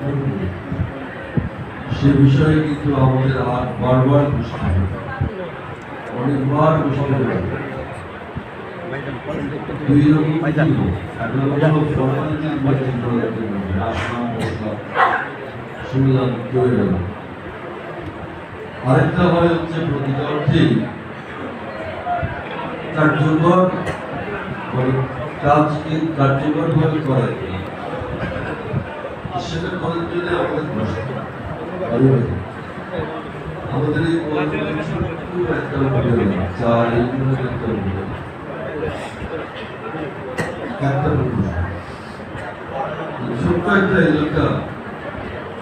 করব সে বিষয়ে কিন্তু আমাদের আর বারবার বুঝতে হবে, অনেকবার বুঝতে হবে। দুই রকম ছিল, একটা হলো ফর্মালিটি নির্বাচন করার জন্য আসলাম বসলাম শুনলাম করে গেলাম, আরেকটা হয় হচ্ছে প্রতিটা অর্থেই কার্যকর মানে কাজকে কার্যকরভাবে করার জন্য। সেটা করার জন্য আমাদের বসতে আমাদের এই একটা চার এইগুলো একটা ছোট্ট একটা এলাকা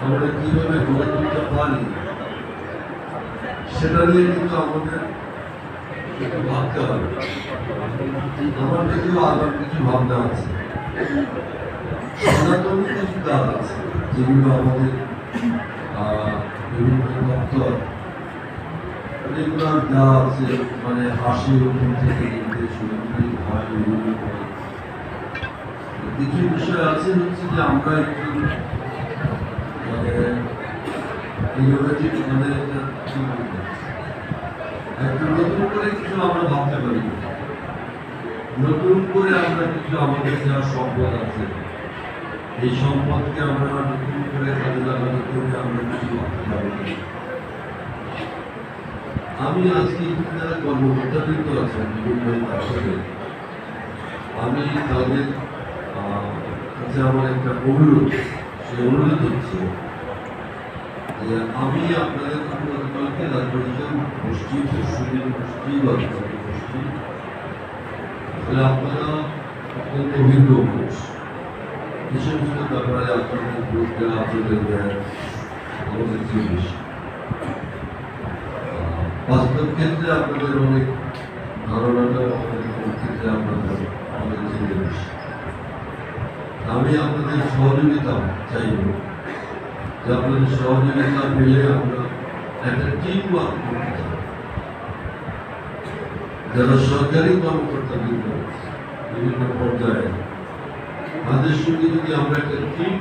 আমরা কিভাবে গড়ে তুলতে পারি সেটা নিয়ে কিন্তু আমাদের একটু ভাবতে হবে। আমার থেকেও আলাদা কিছু ভাবনা আছে, সনাতন কিছু কাজ আছে যেগুলো আমাদের বিভিন্ন দপ্তর রেগুলার যা আছে মানে হাসি ওখান থেকে নিতে শুরু করে ভয় বিভিন্ন কিছু বিষয় আছে হচ্ছে যে আমরা একটু মানে ইনোভেটিভ মানে একটু নতুন করে কিছু আমরা ভাবতে পারি, নতুন করে আমরা কিছু আমাদের যা সম্পদ আছে এই সম্পদকে আমরা নতুন করে কাজে লাগানো করে আমরা কিছু ভাবতে পারি। আমি আজকে যারা কর্মকর্তাবৃন্দ আছেন বিভিন্ন দপ্তরে আমি তাদের কাছে আমার একটা অনুরোধ, সেই অনুরোধ হচ্ছে যে আমি আপনাদের গতকালকে রাজবাড়িতে গোষ্ঠী পরশুদিন গোষ্ঠী বা গোষ্ঠী তাহলে আপনারা অত্যন্ত অভিজ্ঞ মানুষ, এই সমস্ত ব্যাপারে আপনাদের বুঝতে আপনাদের আমাদের চেয়ে বেশি বাস্তব ক্ষেত্রে আপনাদের অনেক ধারণাটা আমাদের ক্ষেত্রে আপনাদের অনেক চেয়ে বেশি। আমি আপনাদের সহযোগিতা চাইব যে আপনাদের সহযোগিতা পেলে আমরা একটা টিম ওয়ার্ক করতে চাই। যারা সরকারি কর্মকর্তা বিভিন্ন পর্যায়ে তাদের সঙ্গে যদি আমরা একটা টিম